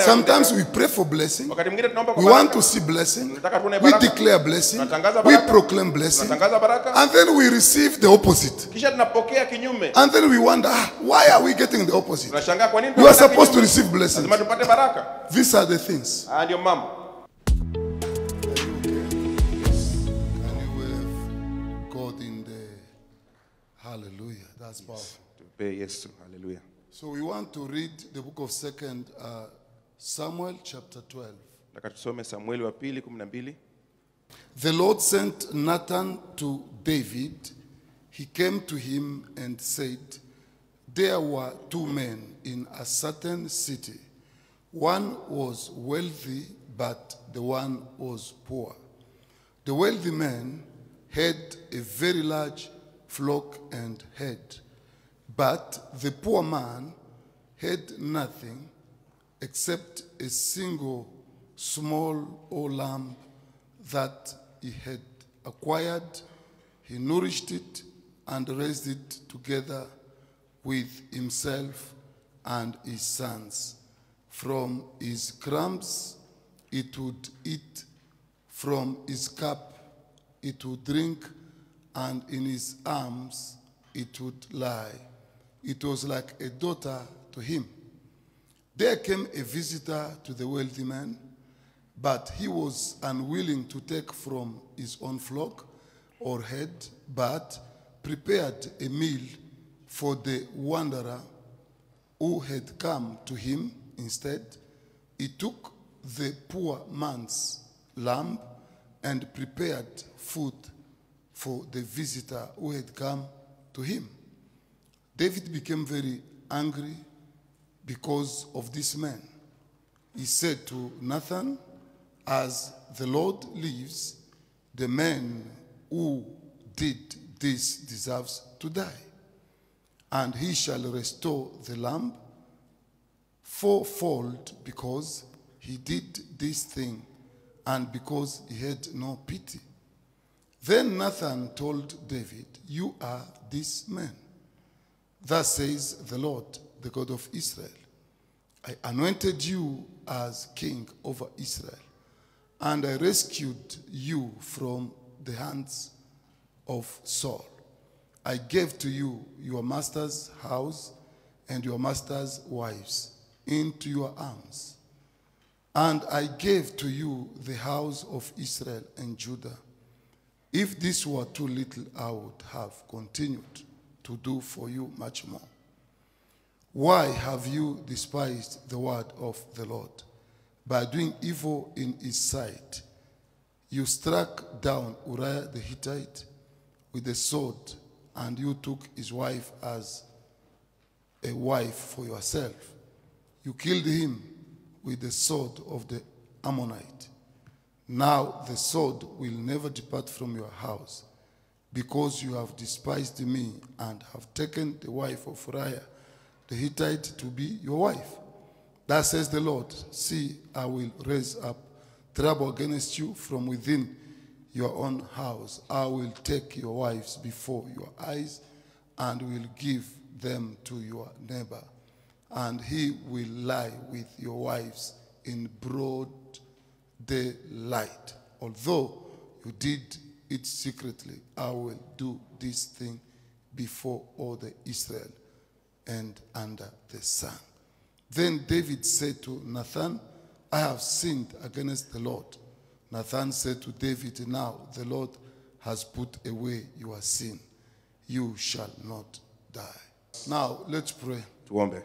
Sometimes we pray for blessing. We want to see blessing. We declare blessing. We proclaim blessing. And then we receive the opposite. And then we wonder, why are we getting the opposite? We are supposed to receive blessings. These are the things. Can you have God in the Hallelujah? That's powerful. Yes, hallelujah. So we want to read the book of 2 Samuel chapter 12. The Lord sent Nathan to David. He came to him and said, there were two men in a certain city. One was wealthy, but the one was poor. The wealthy man had a very large flock and herd, but the poor man had nothing except a single small lamb that he had acquired. He nourished it and raised it together with himself and his sons. From his crumbs it would eat, from his cup it would drink, and in his arms it would lie. It was like a daughter to him. There came a visitor to the wealthy man, but he was unwilling to take from his own flock or herd, but prepared a meal for the wanderer who had come to him. Instead, he took the poor man's lamb and prepared food for the visitor who had come to him. David became very angry because of this man. He said to Nathan, as the Lord lives, the man who did this deserves to die, and he shall restore the lamb fourfold because he did this thing and because he had no pity. Then Nathan told David, you are this man. Thus says the Lord, the God of Israel, I anointed you as king over Israel, and I rescued you from the hands of Saul. I gave to you your master's house and your master's wives into your arms. And I gave to you the house of Israel and Judah. If this were too little, I would have continued to do for you much more. Why have you despised the word of the Lord? By doing evil in his sight, you struck down Uriah the Hittite with a sword, and you took his wife as a wife for yourself. You killed him with the sword of the Ammonite. Now the sword will never depart from your house, because you have despised me and have taken the wife of Uriah the Hittite to be your wife. Thus says the Lord, see, I will raise up trouble against you from within your own house. I will take your wives before your eyes and will give them to your neighbor, and he will lie with your wives in broad daylight. Although you did it secretly, I will do this thing before all the Israel and under the sun. Then David said to Nathan, I have sinned against the Lord. Nathan said to David, now the Lord has put away your sin. You shall not die. Now let's pray. Tuombe.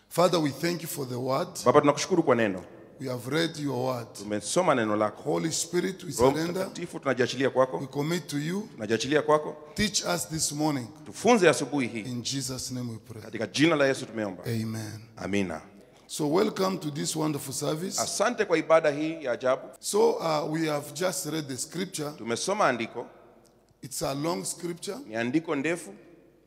Father, we thank you for the word. Baba, tunakushukuru kwa neno. We have read your word. Tumesoma neno lako. Holy Spirit, we Roho surrender. Mtakatifu, tunajiachilia kwako. We commit to you. Tunajiachilia kwako. Teach us this morning. Tufunze asubuhi hii. In Jesus' name we pray. Katika jina la Yesu tumeomba. Amen. Amina. So welcome to this wonderful service. Asante kwa ibada hii ya ajabu. So we have just read the scripture. Tumesoma andiko. It's a long scripture. Ni andiko ndefu.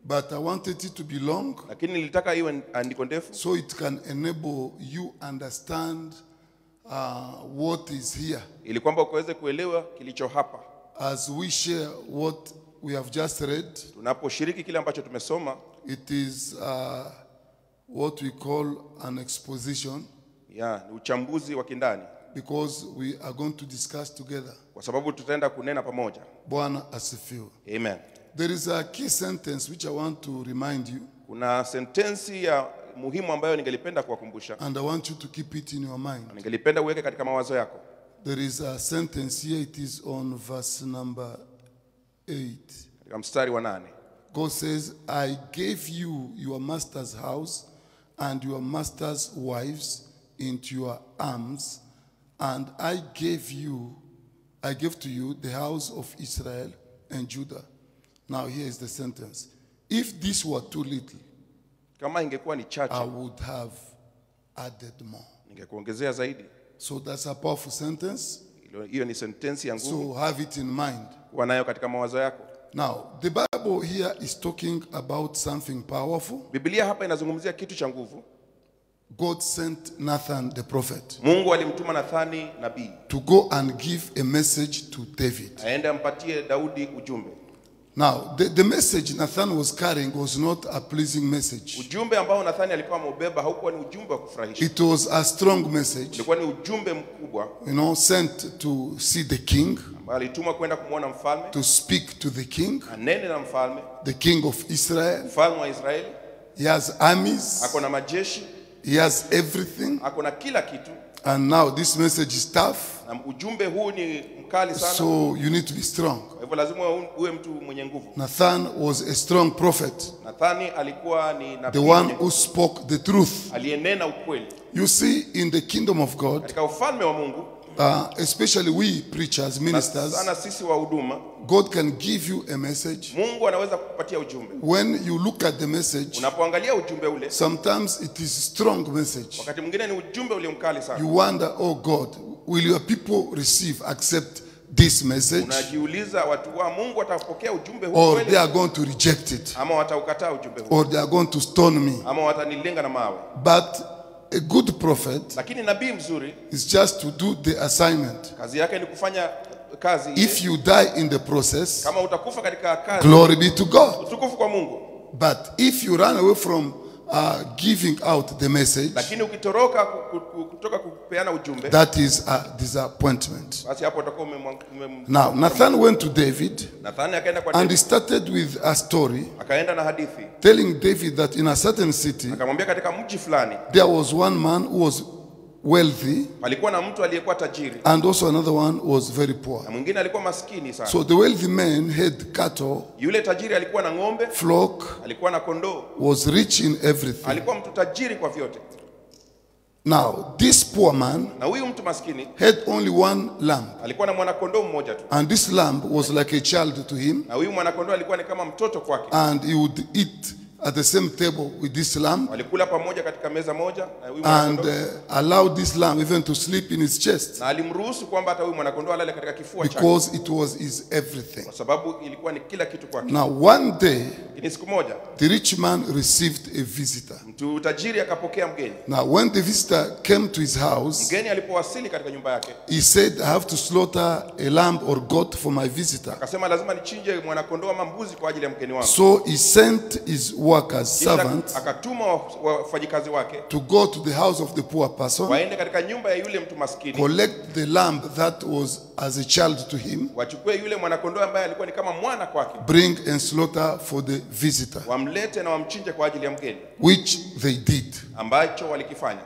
But I wanted it to be long. Lakini nilitaka iwe andiko ndefu. So it can enable you understand what is here. Ili kwamba ukaweze kuelewa kilicho hapa. As we share what we have just read. Tunaposhiriki kile ambacho tumesoma. It is what we call an exposition. Ni uchambuzi wa kindani, because we are going to discuss together. kwa sababu tutaenda kunena pamoja. Bwana asifiwe. Amen. There is a key sentence which I want to remind you, Kuna sentensi ya muhimu ambayo ningelipenda kuwakumbusha, and I want you to keep it in your mind. ningelipenda uweke katika mawazo yako. There is a sentence here, it is on verse number 8. Katika mstari wa 8. God says, I gave you your master's house and your master's wives into your arms, and I gave to you the house of Israel and Judah. Now here is the sentence. If this were too little, Kama ingekuwa ni I chache, would have added more. ningekuongezea zaidi. So that's a powerful sentence. Hiyo ni sentensi ya nguvu, So have it in mind. kuwa nayo katika mawazo yako. Now, the Bible here is talking about something powerful. Biblia hapa inazungumzia kitu cha nguvu. God sent Nathan the prophet Mungu alimtuma Nathani nabii to go and give a message to David. aende ampatie Daudi ujumbe. Now, the message Nathan was carrying was not a pleasing message. Ujumbe ambao Nathani alikuwa ameubeba haukuwa ni ujumbe wa kufurahisha. It was a strong message, Ilikuwa ni ujumbe mkubwa sent to see the king, ambao alitumwa kwenda kumwona mfalme, to speak to the king, anene na mfalme, the king of Israel. mfalme wa Israeli. He has armies, Ako na majeshi, he has everything. ako na kila kitu, And now this message is tough, na ujumbe huu ni mkali sana. so you need to be strong. Kwa hivyo lazima uwe mtu mwenye nguvu. Nathan was a strong prophet, Nathani alikuwa ni the nabii one mwenye who spoke the truth. aliyenena ukweli. You see, in the kingdom of God, Katika ufalme wa Mungu, especially we preachers, na ministers, sana sisi wa huduma, God can give you a message. Mungu anaweza kukupatia ujumbe. When you look at the message, Unapoangalia ujumbe ule, sometimes it is strong message. wakati mwingine ni ujumbe ule mkali sana. You wonder, oh God, will your people accept this message, Unajiuliza watu wa Mungu watapokea ujumbe huu or kweli, they are going to reject it, ama wataukataa ujumbe huu, or they are going to stone me? ama watanilenga na mawe. But a good prophet Lakini nabii mzuri is just to do the assignment. kazi yake ni kufanya kazi ile. If you die in the process, Kama utakufa katika kazi, glory be to God. utukufu kwa Mungu. But if you run away from giving out the message, Lakini ukitoroka kutoka kupeana ujumbe, that is a disappointment. basi hapo utakuwa Now, Nathan went to David Nathani akaenda kwa and he David, started with a story akaenda na hadithi, telling David that in a certain city, akamwambia katika mji fulani there was one man who was wealthy palikuwa na mtu aliyekuwa tajiri and also another one was very poor. na mwingine alikuwa maskini sana. So the wealthy man had cattle, Yule tajiri alikuwa na ng'ombe, flock, alikuwa na kondoo, was rich in everything. alikuwa mtu tajiri kwa vyote. Now, this poor man Na huyu mtu maskini had only one lamb, alikuwa na mwanakondoo mmoja tu, and this lamb was like a child to him, na huyu mwanakondoo alikuwa ni kama mtoto kwake. and he would eat at the same table with this lamb Walikula pamoja katika meza moja, na huyu and mwanakondoo, allowed this lamb even to sleep in his chest na alimruhusu kwamba hata huyu mwanakondoo alale katika kifua chake, because it was his everything. kwa sababu ilikuwa ni kila kitu kwake. Now, one day, Lakini siku moja the rich man received a visitor. mtu tajiri akapokea mgeni. Now, when the visitor came to his house, Mgeni alipowasili katika nyumba yake, he said, I have to slaughter a lamb or goat for my visitor. akasema lazima nichinje mwanakondoo ama mbuzi kwa ajili ya mgeni wangu. So he sent his workers, Kisha servants, akatuma wafanyikazi wake to go to the house of the poor person, waende katika nyumba ya yule mtu maskini, collect the lamb that was as a child to him, wachukue yule mwanakondoo ambaye alikuwa ni kama mwana kwake, bring and slaughter for the visitor, wamlete na wamchinje kwa ajili ya mgeni, which they did. ambacho walikifanya.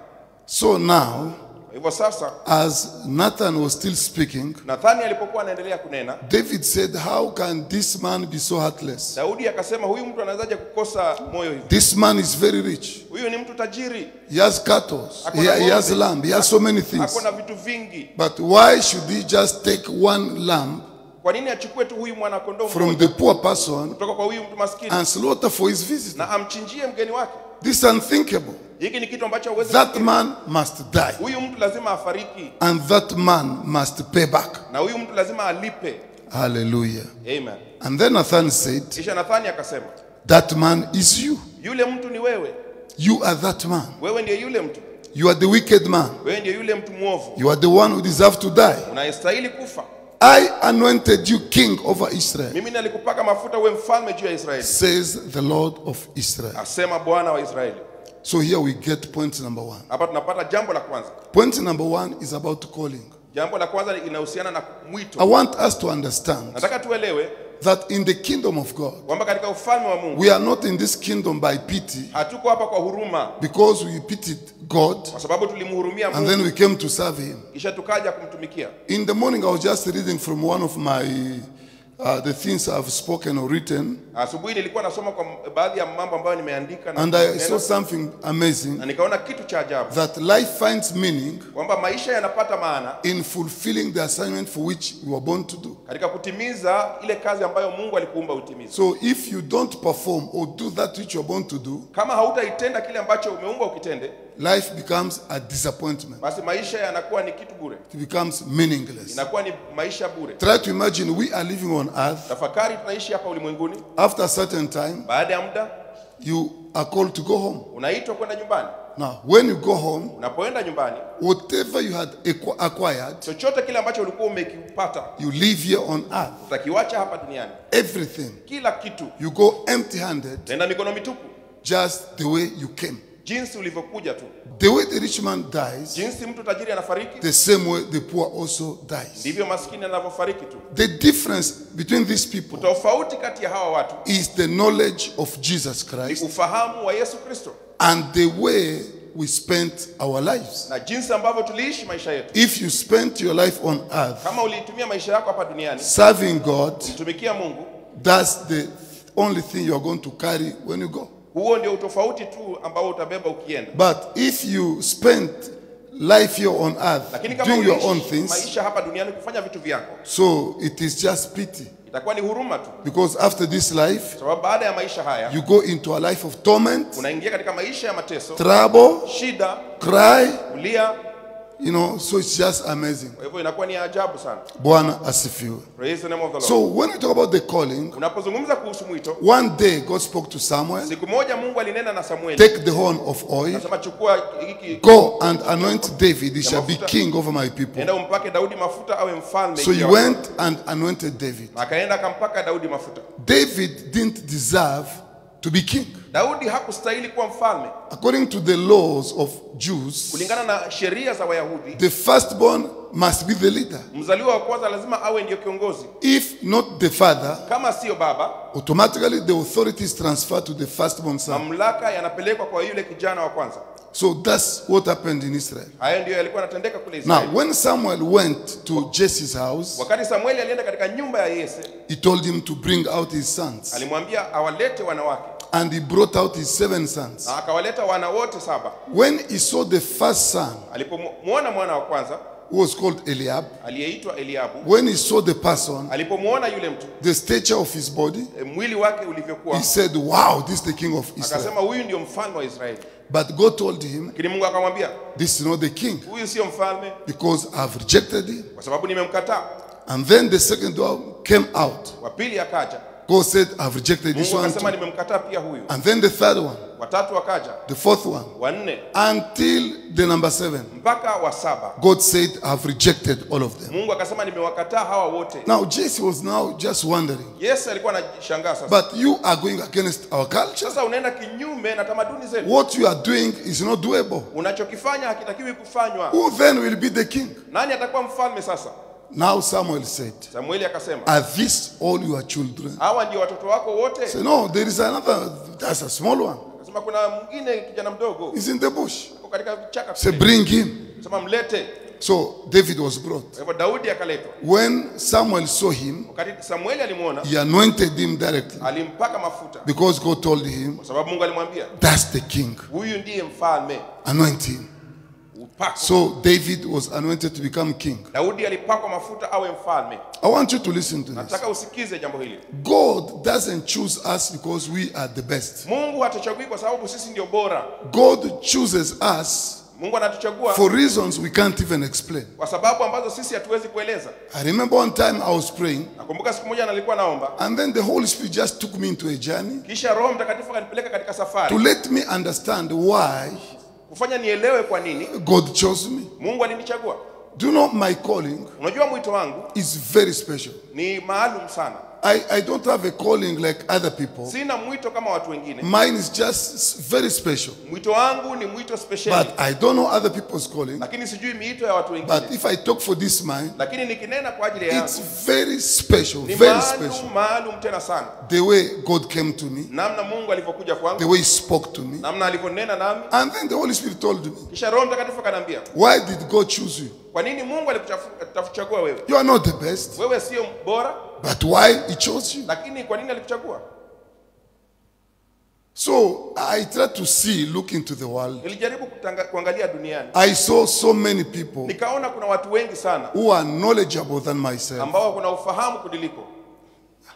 So now, Kwa hivyo sasa, as Nathan was still speaking, Nathani alipokuwa anaendelea kunena, David said, how can this man be so heartless? Daudi akasema, huyu mtu anawezaje kukosa moyo hivi? This man is very rich. Huyu ni mtu tajiri, He has cattle, he has lamb, he has so many things. ako na vitu vingi. But why should he just take one lamb Kwa nini achukue tu huyu mwanakondoo from mmoja the poor person kutoka kwa huyu mtu maskini and slaughter for his visitor? na amchinjie mgeni wake? This is unthinkable. Hiki ni kitu ambacho hauwezi That kufikiri. man must die, Huyu mtu lazima afariki, and that man must pay back. na huyu mtu lazima alipe. Hallelujah. Amen. And then Nathan said, Kisha Nathani akasema, that man is you. yule mtu ni wewe. You are that man. Wewe ndiye yule mtu. You are the wicked man. Wewe ndiye yule mtu mwovu. You are the one who deserves to die. Unastahili kufa. I anointed you king over Israel, Mimi nalikupaka mafuta uwe mfalme juu ya Israeli, says the Lord of Israel. asema Bwana wa Israeli. So here we get point number 1. Hapa tunapata jambo la kwanza. Point number 1 is about calling. Jambo la kwanza inahusiana na mwito. I want us to understand Nataka tuelewe that in the kingdom of God, kwamba katika ufalme wa Mungu we are not in this kingdom by pity, hatuko hapa kwa huruma because we pitied God kwa sababu tulimhurumia and Mungu then we came to serve him. kisha tukaja kumtumikia. In the morning, I was just reading from one of my the things I've spoken or written, Asubuhi nilikuwa nasoma kwa baadhi ya mambo ambayo nimeandika and I saw something amazing, na nikaona kitu cha ajabu that life finds meaning kwamba maisha yanapata maana in fulfilling the assignment for which we were born to do. katika kutimiza ile kazi ambayo Mungu alikuumba utimize. So if you don't perform or do that which you are born to do, Kama hautaitenda kile ambacho umeumba ukitende, life becomes a disappointment. basi maisha yanakuwa ni kitu bure. It becomes meaningless. Inakuwa ni maisha bure. Try to imagine we are living on earth. Tafakari, tunaishi hapa ulimwenguni. After a certain time, Baada ya muda you are called to go home. unaitwa kwenda nyumbani. Now, when you go home, Unapoenda nyumbani, whatever you had acquired, chochote kile ambacho ulikuwa umekipata you live here on earth. utakiwacha hapa duniani. Everything. Kila kitu. You go empty-handed, Nenda mikono mitupu. just the way you came. Jinsi ulivyokuja tu. The way the rich man dies, Jinsi mtu tajiri anafariki, the same way the poor also dies. ndivyo maskini anavyofariki tu. The difference between these people Tofauti kati ya hawa watu is the knowledge of Jesus ni Christ ufahamu wa Yesu Kristo and the way we spent our lives. na jinsi ambavyo tuliishi maisha yetu. If you spent your life on earth Kama ulitumia maisha yako hapa duniani serving God, kumtumikia Mungu, that's the only thing you are going to carry when you go. huo ndio utofauti tu ambao utabeba ukienda. But if you spent life here on earth Lakini kama doing your own uliishi things, maisha hapa duniani kufanya vitu vyako, so it is just pity. itakuwa ni huruma tu. Because after this life, Sababu baada ya maisha haya you go into a life of torment, unaingia katika maisha ya mateso, trouble, shida, cry, kulia. so it's just amazing. Kwa hivyo inakuwa ni ajabu sana. Bwana asifiwe. Praise the name of the Lord. So when we talk about the calling, Unapozungumza kuhusu mwito, one day God spoke to Samuel, siku moja Mungu alinena na Samueli. take the horn of oil, Anasema chukua hiki, go and anoint David, he shall be king over my people. enda umpake Daudi mafuta awe mfalme. So he juu ya went and anointed David. Na akaenda akampaka Daudi mafuta. David didn't deserve to be king. Daudi hakustahili kuwa mfalme. According to the laws of Jews, Kulingana na sheria za Wayahudi, the firstborn must be the leader. mzaliwa wa kwanza lazima awe ndio kiongozi. If not the father, Kama sio baba, automatically the authority is transferred to the firstborn son. mamlaka yanapelekwa kwa yule kijana wa kwanza. So that's what happened in Israel. Hayo ndio yalikuwa yanatendeka kule Now, Israeli. when Samuel went to Jesse's house, Wakati Samueli alienda katika nyumba ya Yese, he told him to bring out his sons. alimwambia awalete wanawake, And he brought out his 7 sons. na akawaleta wana wote 7. When he saw the first son, Alipomwona mwana wa kwanza who was called Eliab, aliyeitwa Eliabu, when he saw the person, alipomwona yule mtu the stature of his body, mwili wake ulivyokuwa, he said, wow, this is the king of Israel. akasema huyu ndio mfalme wa Israeli. But God told him, Lakini Mungu akamwambia, this is not the king, huyu sio mfalme because I've rejected him. kwa sababu nimemkataa. And then the second one came out. Wa pili akaja, God said, I've rejected this Mungu one akasema too. nimemkataa pia huyu. And then the third one, Wa tatu akaja, the fourth one, wa nne until the number 7. mpaka wa 7. God said, I've rejected all of them. Mungu akasema nimewakataa hawa wote. Now, Jesse was now just wondering, Yesu alikuwa anashangaa sasa. but you are going against our culture. Sasa unaenda kinyume na tamaduni zetu. What you are doing is not doable. Unachokifanya hakitakiwi kufanywa. Who then will be the king? Nani atakuwa mfalme sasa? Now Samuel said, Samueli akasema, are these all your children? hawa ndio watoto wako wote? Say, no, there is another, that's a small one. Akasema kuna mwingine kijana mdogo He's in the bush. yuko katika vichaka. Say, bring him. Akasema mlete. So David was brought. Kwa hivyo Daudi akaletwa. When Samuel saw him, Wakati Samueli alimuona, he anointed him directly alimpaka mafuta. because God told him, Kwa sababu Mungu alimwambia, that's the king. huyu ndiye mfalme. Anoint him. Upako. So David was anointed to become king. Daudi alipakwa mafuta awe mfalme. I want you to listen to this. Nataka usikize jambo hili. God doesn't choose us because we are the best. Mungu hatuchagui kwa sababu sisi ndio bora. God chooses us Mungu anatuchagua for reasons we can't even explain. kwa sababu ambazo sisi hatuwezi kueleza. I remember one time I was praying, Nakumbuka siku moja nilikuwa naomba, and then the Holy Spirit just took me into a journey kisha Roho Mtakatifu akanipeleka katika to safari let me understand why kufanya nielewe kwa nini God chose me. Mungu alinichagua. Do you know my calling Unajua mwito wangu is very special. ni maalum sana. I don't have a calling like other people. Sina mwito kama watu wengine. Mine is just very special. Mwito wangu ni mwito special. But I don't know other people's calling. Lakini sijui miito ya watu wengine. But if I talk for this mine, lakini nikinena kwa ajili yangu, it's very special, ni very special. maalum tena sana. The way God came to me, Namna Mungu alivyokuja kwangu, the way He spoke to me, namna alivyonena nami. and then the Holy Spirit told me, Kisha Roho Mtakatifu akaniambia, why did God choose you? kwa nini Mungu alikuchagua wewe? You are not the best, Wewe sio bora, but why He chose you? lakini kwa nini alikuchagua? So I tried to see, look into the world. Nilijaribu kuangalia duniani. I saw so many people Nikaona kuna watu wengi sana who are knowledgeable than myself, ambao kuna ufahamu kuniliko,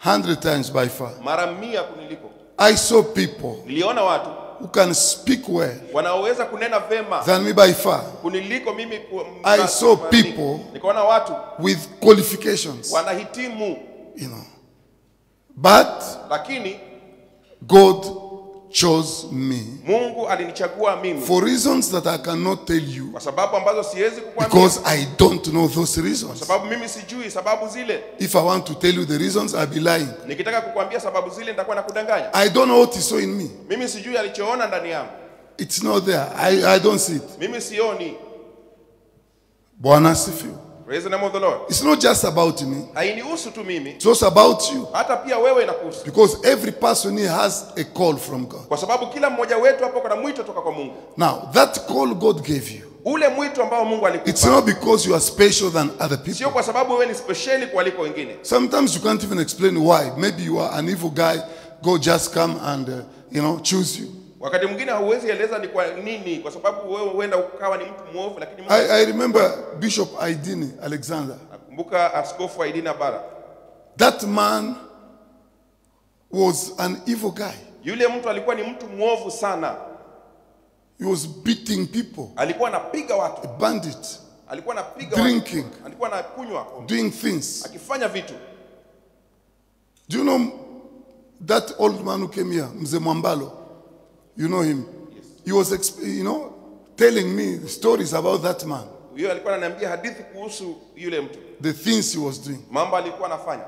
100 times by far. mara 100 kuniliko. I saw people Niliona watu who can speak well wanaoweza kunena vema than me by far. kuniliko mimi. I saw people nikaona watu with qualifications, wanahitimu, you know. But lakini God chose me Mungu alinichagua mimi for reasons that I cannot tell you, kwa sababu ambazo siwezi kukuambia, because I don't know those kwa reasons. sababu mimi sijui sababu zile. If I want to tell you the reasons, I'll be lying. Nikitaka kukuambia sababu zile nitakuwa nakudanganya. I don't know what He saw in me. Mimi sijui alichoona ndani yangu. It's not there. I don't see it. Mimi sioni. Bwana asifiwe. Praise the name of the Lord. It's not just about me. Hainihusu tu mimi, It's also about you. hata pia wewe inakuhusu. Because every person here has a call from God. Kwa sababu kila mmoja wetu hapo kuna mwito toka kwa Mungu. Now, that call God gave you, Ule mwito ambao Mungu it's alikupa, not because you are special than other sio people. kwa sababu wewe ni speciali kuliko wengine. Sometimes you can't even explain why. Maybe you are an evil guy. God just come and, choose you. Wakati mwingine hauwezi eleza ni kwa nini, kwa sababu wewe huenda ukawa ni mtu mwovu, lakini Mungu. I remember Bishop Aidini Alexander. Nakumbuka Askofu Aidina Bara. That man was an evil guy. Yule mtu alikuwa ni mtu mwovu sana. He was beating people, Alikuwa anapiga watu, a bandit, alikuwa anapiga drinking, watu, alikuwa anakunywa, doing things. akifanya vitu. Do you know that old man who came here, Mzee Mwambalo? You know him? Yes. He was, telling me stories about that man, Huyo alikuwa ananiambia hadithi kuhusu yule mtu, the things he was doing. mambo alikuwa anafanya,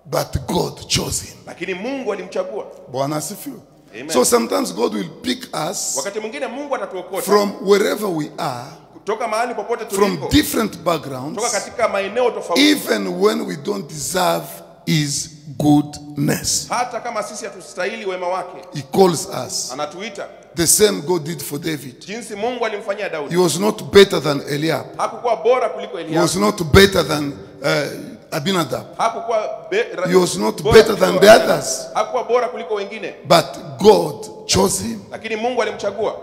But God chose him. lakini Mungu alimchagua. Bwana asifiwe. Amen. So sometimes God will pick us Wakati mwingine Mungu atatuokota from wherever we are, kutoka mahali popote from tuliko, different backgrounds, kutoka katika maeneo tofauti, even when we don't deserve His goodness. hata kama sisi hatustahili wema wake. He calls us. Anatuita The same God did for David. jinsi Mungu alimfanyia He Daudi. was not better than Eliab. Hakukuwa bora kuliko He Eliabu, was not better than Abinadab. hakukuwa He was not bora better kuliko than the Abinadab. others. Hakukuwa bora kuliko wengine, But God chose him. lakini Mungu alimchagua.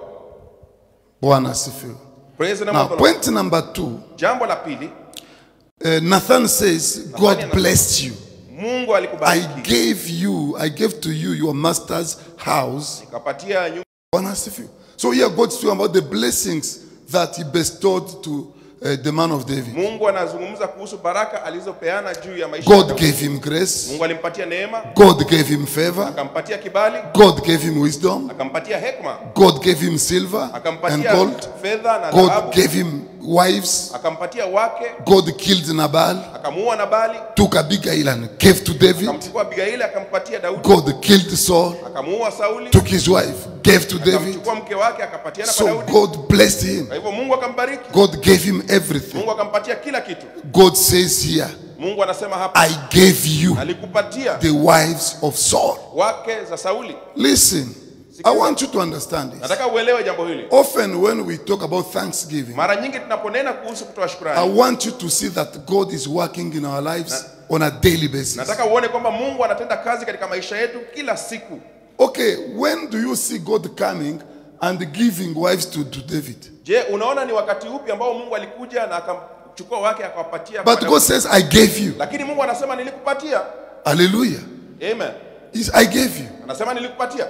Bwana asifiwe. Praise the name Now, of the Lord. point number 2. Jambo la pili, Nathan says, God blessed you. Mungu I alikubariki. gave to you your master's house. Nikapatia nyumba. Bwana asifiwe. So here God's talking about the blessings that He bestowed to the man of David. Mungu anazungumza kuhusu baraka alizopeana juu ya maisha ya God Daudi. gave him grace. Mungu alimpatia neema, God gave him favor. akampatia kibali, God gave him wisdom. akampatia hekima, God gave him silver and akampatia gold. fedha na God dhahabu, gave him wives. akampatia wake, God killed Nabal, akamuua Nabali, took Abigail and gave to David. akamchukua Abigaili akampatia Daudi, God killed Saul, akamuua Sauli, took his wife, gave to David. akamchukua mke wake akapatiana kwa So Daudi. God blessed him. Kwa hivyo Mungu akambariki, God gave him everything. Mungu akampatia kila kitu. God says here, Mungu anasema hapa, I gave you alikupatia the wives of Saul. wake za Sauli. Listen, I want you to understand this. Nataka uelewe jambo hili. Often when we talk about Thanksgiving, Mara nyingi tunaponena kuhusu kutoa I shukrani, want you to see that God is working in our lives on a daily basis. nataka uone kwamba Mungu anatenda kazi katika maisha yetu kila siku. Okay, when do you see God coming and giving wives to David? Je, unaona ni wakati upi ambao Mungu alikuja na akamchukua wake akawapatia kwa But God Daudi? says, I gave you. Lakini Mungu anasema nilikupatia. Hallelujah. Amen. I gave you. Anasema nilikupatia.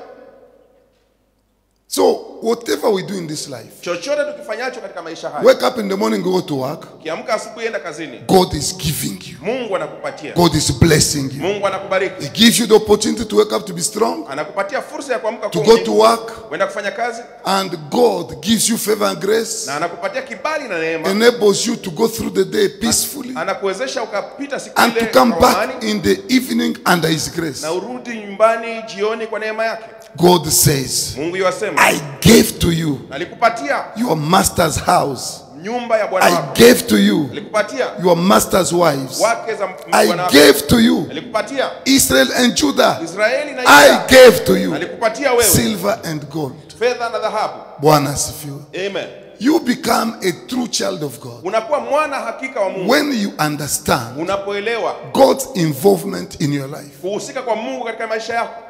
So, whatever we do in this life, Chochote tukifanyacho katika maisha haya, wake up in the morning, go to work, ukiamka asubuhi enda kazini, God is giving you. Mungu anakupatia. God is blessing you. Mungu anakubariki. He gives you the opportunity to wake up to be strong, Anakupatia fursa ya kuamka to kwa go to work, kwenda kufanya kazi, and God gives you favor and grace, na anakupatia kibali na neema, enables you to go through the day peacefully. peacefully anakuwezesha ukapita siku and to ile come kwa back amani, in the evening under his grace. na urudi nyumbani jioni kwa neema yake. God says, Mungu yasema, I gave to you nalikupatia your master's house. nyumba ya bwana I wako, gave to you nalikupatia your master's wives. wake za I bwana wako, gave to you nalikupatia Israel and Judah. Israeli na I Yuda, gave to you nalikupatia wewe silver and gold. fedha na dhahabu. Bwana asifiwe. Amen. You become a true child of God Unakuwa mwana hakika wa Mungu when you understand unapoelewa God's involvement in your life. kuhusika kwa Mungu katika maisha yako.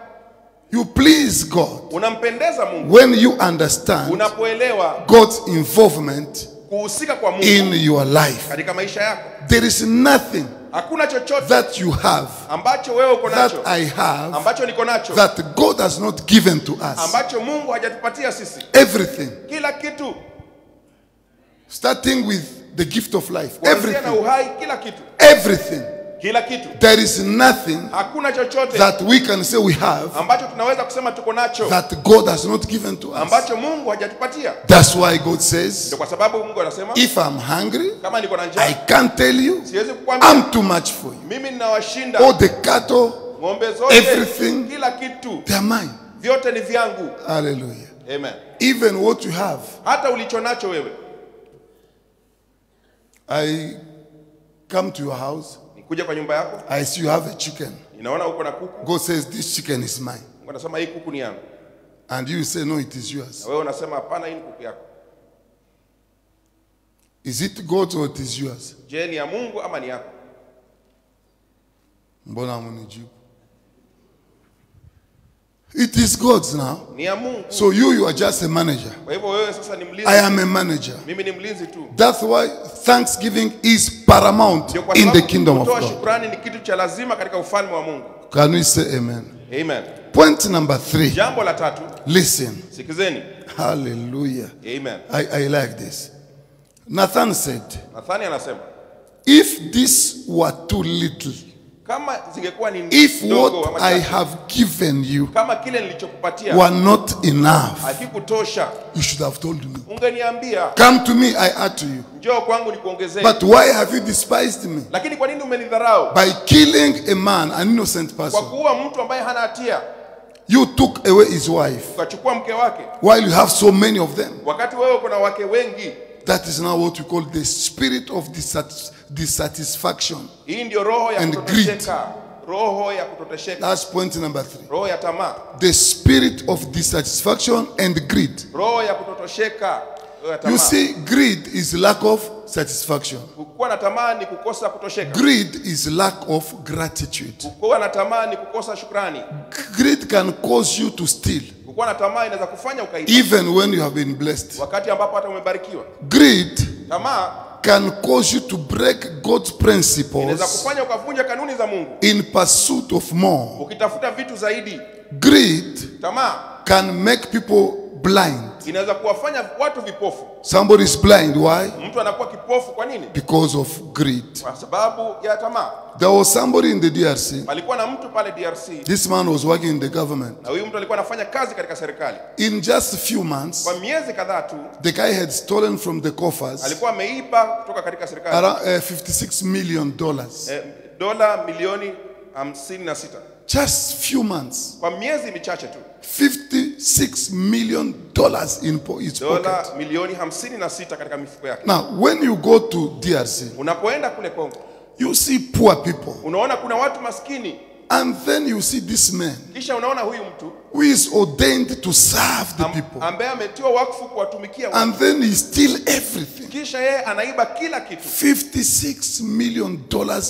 You please God Unampendeza Mungu when you understand unapoelewa God's involvement kuhusika kwa Mungu in your life. katika maisha yako. There is nothing Hakuna chochote that you have, ambacho wewe uko that nacho, I have, ambacho niko nacho, that God has not given to us. ambacho Mungu hajatupatia sisi. Everything, Kila kitu, starting with the gift of life. kuanzia na Everything, uhai, kila kitu, everything. kila kitu. There is nothing Hakuna chochote that we can say we have ambacho tunaweza kusema tuko nacho that God has not given to us. ambacho Mungu hajatupatia. That's why God says, Ndio kwa sababu Mungu anasema, if I'm hungry, kama niko na I njaa can't tell you, siwezi kukwambia, I'm too much for you. mimi ninawashinda. All the cattle, Ng'ombe zote, everything, kila kitu, they are mine. vyote ni vyangu. Hallelujah. Amen. Even what you have. Hata ulicho nacho wewe. I come to your house, Nikuja kwa nyumba yako, I see you have a chicken. ninaona uko na kuku. God says, this chicken is mine. Mungu anasema hii kuku ni yangu. And you say, no, it is yours. Na wewe unasema hapana, hii ni kuku yako. Is it God's or it is yours? Je, ni ya Mungu ama ni yako? Mbona munijibu? It is God's now. Ni ya Mungu. So you are just a manager. Kwa hivyo wewe sasa ni mlinzi. I am a manager. Mimi ni mlinzi tu. That's why thanksgiving is paramount Ndio kwa in the sababu kingdom of kutoa God. shukrani ni kitu cha lazima katika ufalme wa Mungu. Can we say amen? Amen. Point number 3. Jambo la tatu, Listen. sikizeni. Hallelujah. Amen. I like this. Nathan said, Nathani anasema, if this were too little, kama zingekuwa ni if ndogo what ama I chache, have given you kama kile nilichokupatia were not enough, hakikutosha, you should have told me. ungeniambia, Come to me, I add to you. njoo kwangu nikuongezee. But why have you despised me? Lakini kwa nini umenidharau? By killing a man, an innocent Kwa person. kuua mtu ambaye hana hatia, You took away his wife ukachukua mke wake, while you have so many of them. wakati wewe kuna wake wengi. That is now what we call the spirit of dissatisfaction. Hii ndio roho ya And kutotosheka, roho ya kutotosheka, That's point number 3. roho ya tamaa, The spirit of dissatisfaction and greed. roho ya kutotosheka, roho ya tamaa. You see, greed is lack of satisfaction. Kuwa na tamaa ni kukosa kutosheka. Greed is lack of gratitude. Kuwa na tamaa ni kukosa shukrani. Greed can cause you to steal, Kuwa na tamaa inaweza kufanya ukaiba even when you have been blessed. wakati ambapo hata umebarikiwa. Greed Tamaa can cause you to break God's inaweza principles kufanya ukavunja kanuni za Mungu in pursuit of more. ukitafuta vitu zaidi. Greed Tamaa can make people blind. inaweza kuwafanya watu vipofu. Somebody is blind. Why? Mtu anakuwa kipofu kwa nini? Because of greed. Kwa sababu ya tamaa. There was somebody in the DRC. Palikuwa na mtu pale DRC, This man was working in the government. na huyu mtu alikuwa anafanya kazi katika serikali. In just a few months, Kwa miezi kadhaa tu the guy had stolen from the coffers alikuwa ameiba kutoka katika serikali around $56 million. dola milioni 56 Just few months. kwa miezi michache tu. $56 million in his Dola pocket. milioni 56 katika mifuko yake. Now, when you go to DRC, Unapoenda kule Kongo, you see poor people. unaona kuna watu maskini, And then you see this man kisha unaona huyu mtu who is ordained to serve the people. ambaye ametiwa wakfu kuwatumikia watu, And then he steal everything. kisha yeye anaiba kila kitu. $56 million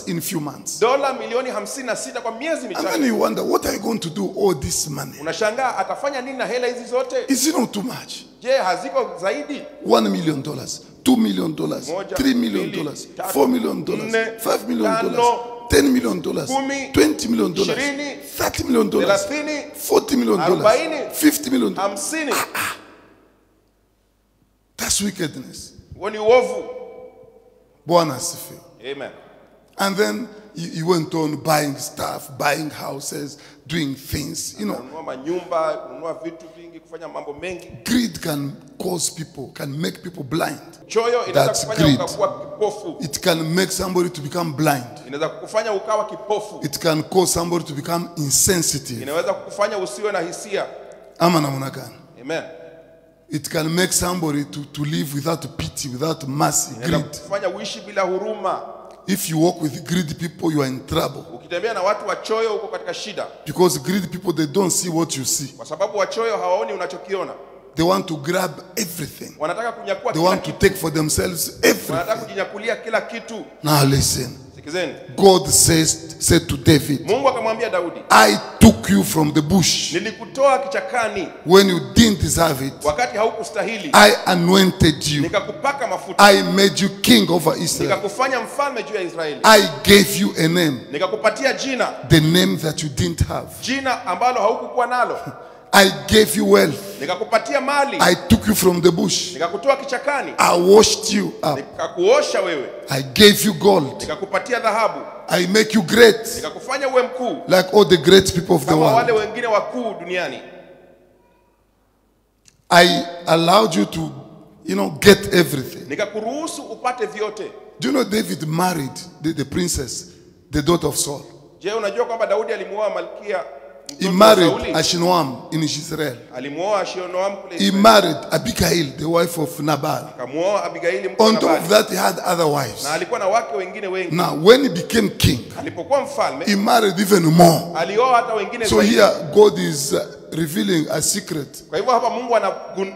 in few months. Dola milioni 56 kwa miezi And michache. then you wonder, what are you going to do all this money? Unashangaa atafanya nini na hela hizi zote? Is it not too much? Je, haziko zaidi? $1 million, $2 million, Moja, $3 million, mbili, tatu, $4 million, nne, $5 million, tano, $10 million, kumi, $20 million, ishirini, $30 million, 30, $40 million, 40, $50 million. 50. That's wickedness. Huo ni uovu. Bwana asifiwe. Amen. And then he went on buying stuff, buying houses, doing things, you know. Kununua manyumba, kununua vitu vingi, kufanya mambo mengi. Greed can cause people, can make people blind. Choyo inaweza That's kufanya greed. ukawa kipofu. It can make somebody to become blind. Inaweza kukufanya ukawa kipofu. It can cause somebody to become insensitive. Inaweza kukufanya usiwe na hisia. Ama namna gani? Amen. It can make somebody to live without pity, without mercy, Inaweza greed. kukufanya uishi bila huruma. If you walk with greedy people, you are in trouble. Ukitembea na watu wachoyo uko katika shida. Because greedy people, they don't see what you see. Kwa sababu wachoyo hawaoni unachokiona. They want to grab everything. Wanataka kunyakua They kila want to kitu. take for themselves Wanataka everything. kujinyakulia kila kitu. Now listen. Sikizeni. God said to David, Mungu akamwambia Daudi, I took you from the bush nilikutoa kichakani when you didn't deserve it. wakati haukustahili. I anointed you. Nikakupaka mafuta. I made you king over Israel. Nikakufanya mfalme juu ya Israeli. I gave you a name, Nikakupatia jina. the name that you didn't have. Jina ambalo haukukuwa nalo. I gave you wealth. Nikakupatia mali. I took you from the bush. Nikakutoa kichakani. I washed you up. Nikakuosha wewe. I gave you gold. Nikakupatia dhahabu. I make you great, Nikakufanya uwe mkuu like all the great people of the kama wale world. wengine wakuu duniani. I allowed you to, get everything. Nikakuruhusu upate vyote. Do you know David married the princess, the daughter of Saul? Je, unajua kwamba Daudi alimuoa malkia He mtoto wa married Sauli? Ahinoam in Israel. Alimuoa Ahinoam kule He Israeli. married Abigail, the wife of Nabal. Akamuoa Abigaili mke wa On top Nabali. of that, he had other wives. Na alikuwa na wake wengine wengi. Now, when he became king, Alipokuwa mfalme, he married even more. alioa hata wengine So zaidi. here, God is revealing a secret Kwa hivyo hapa Mungu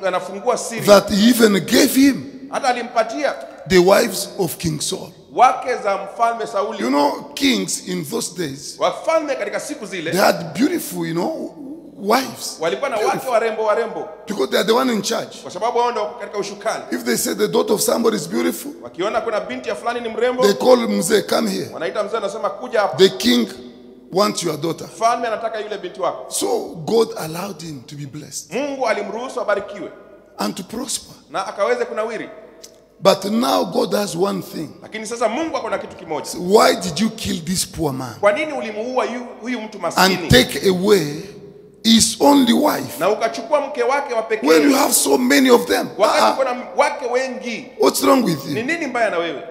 anafungua siri. that he even gave him Hata alimpatia the wives of King Saul. wake za mfalme Sauli. You know, kings in those days, Wafalme katika siku they zile had beautiful, wives. walikuwa na wake warembo Because they are the one in charge. kwa sababu wao ndio katika ushukani. If they say the daughter of somebody is beautiful, Wakiona kuna binti ya fulani ni mrembo, they call Mzee, come here. wanaita mzee, anasema kuja hapa. The king wants your daughter. Mfalme anataka yule binti wako. So God allowed him to be blessed Mungu alimruhusu abarikiwe and to prosper. na akaweze kunawiri. But now God has one thing. Lakini sasa Mungu ako na kitu kimoja. Why did you kill this poor man Kwa nini ulimuua huyu mtu and maskini take away his only wife na ukachukua mke wake wa when you pekee have so many of them? wakati uko na wake wengi? What's wrong with Ni you? nini mbaya na wewe?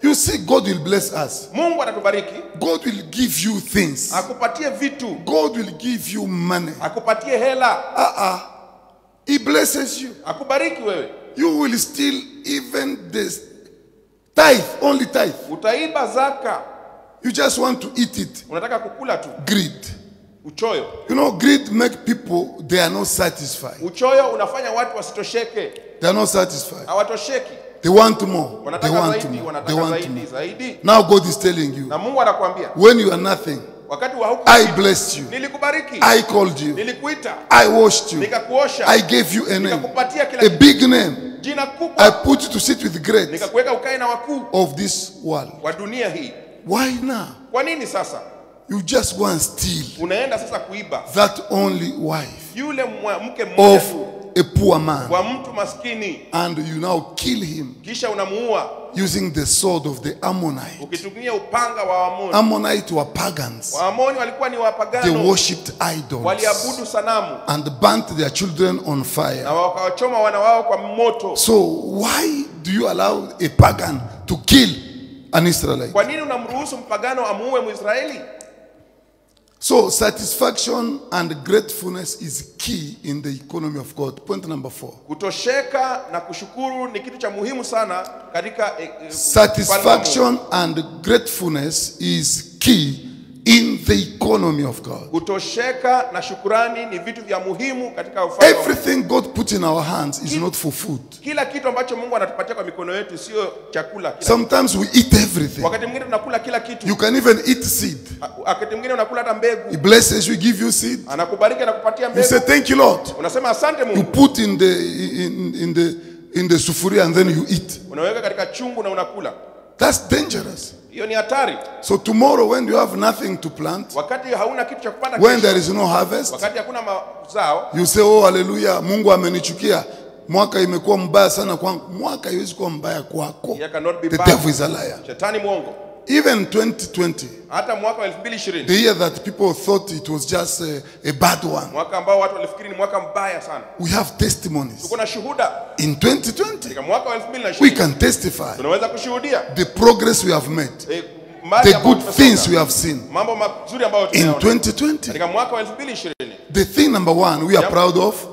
You see, God will bless us. Mungu atatubariki, God will give you things. akupatie vitu, God will give you money. akupatie hela, He blesses you. akubariki wewe. You will steal even this tithe, only tithe. Utaiba zaka, You just want to eat it. unataka kukula tu. Greed. Uchoyo. Greed make people, they are not satisfied. Uchoyo unafanya watu wasitosheke, They are not satisfied. hawatosheki. They want more. They Wanataka want zaidi, more. They wanataka want zaidi, more. zaidi. Now God is telling you, Na Mungu anakuambia, when you are nothing, wakati wa huku I blessed you. nilikubariki, I called you. nilikuita, I washed you. nikakuosha, I gave you a name. nikakupatia kila A kitu, big name. jina I kubwa, put you to sit with great nikakuweka ukae na wakuu of this world. wa dunia hii. Why now? Kwa nini sasa You just go and steal unaenda sasa kuiba that only wife yule mke mmoja of tu a poor man, wa mtu maskini, and you now kill him kisha unamuua using the sword of the Ammonite. ukitumia upanga wa Waamoni. Ammonite were pagans. Waamoni walikuwa ni They wapagano, worshipped idols waliabudu sanamu and burnt their children on fire. na wakawachoma wana wao kwa moto. So why do you allow a pagan to kill an Israelite? Kwa nini unamruhusu mpagano amuue Mwisraeli? So satisfaction and gratefulness is key in the economy of God. Point number 4. Kutosheka na kushukuru ni kitu cha muhimu sana katika ufalme wa Mungu. Satisfaction and gratefulness is key in the economy of God. Kutosheka na shukurani ni vitu vya muhimu katika ufalme wa Mungu. Everything God put in our hands is not for food. Kila kitu ambacho Mungu anatupatia kwa mikono yetu sio chakula. Sometimes we eat everything. Wakati mwingine tunakula kila kitu. You can even eat seed. Wakati mwingine unakula hata mbegu. He blesses you, give you seed. Anakubariki na kupatia You say, mbegu. thank you, Lord. Unasema asante You Mungu. put in the sufuria and then you eat. Unaweka katika chungu na unakula. That's dangerous. Hiyo ni hatari. So tomorrow when you have nothing to plant, Wakati hauna kitu cha kupanda when kesho, there is no harvest, wakati hakuna mazao, you say, oh hallelujah, Mungu amenichukia. Mwaka imekuwa mbaya sana kwangu. Mwaka haiwezi kuwa mbaya kwako. it cannot be The bad. devil is a liar. Shetani mwongo. Even 2020, hata mwaka wa 2020, the year that people thought it was just a bad one, mwaka ambao watu walifikiri ni mwaka mbaya sana, we have testimonies. tuko na shuhuda. In 2020, Katika mwaka wa we 2020 can testify tunaweza kushuhudia the progress we have made, mali the ambayo good tumesonga, things we have seen. mambo mazuri ambayo In tumeona 2020, katika mwaka wa 2020. the thing number one we are proud of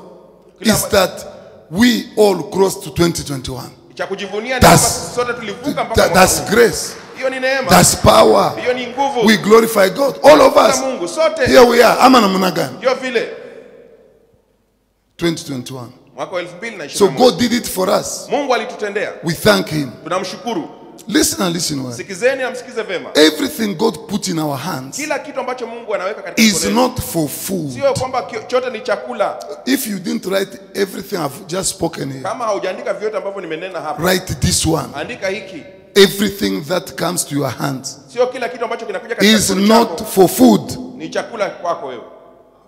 is that we all crossed to 2021. Cha kujivunia ni kwamba sisi sote tulivuka mpaka mwaka That's huu. grace. Hiyo ni neema. That's power. Hiyo ni nguvu. We glorify God. All of us. Mungu sote. Here we are. Ama namna gani? Ndio vile 2021. mwaka wa 2021. So God did it for us. Mungu alitutendea. We thank him. Tunamshukuru. Listen and listen well. Sikizeni na msikize vema. Everything God put in our hands Kila kitu ambacho Mungu anaweka katika is mikono yetu, not for food. sio kwamba chote ni chakula. If you didn't write everything I've just spoken here, Kama haujaandika vyote ambavyo nimenena hapa, write this one. andika hiki. Everything that comes to your hands Sio kila kitu ambacho kinakuja katika is mikono not yako for food. ni chakula kwako wewe.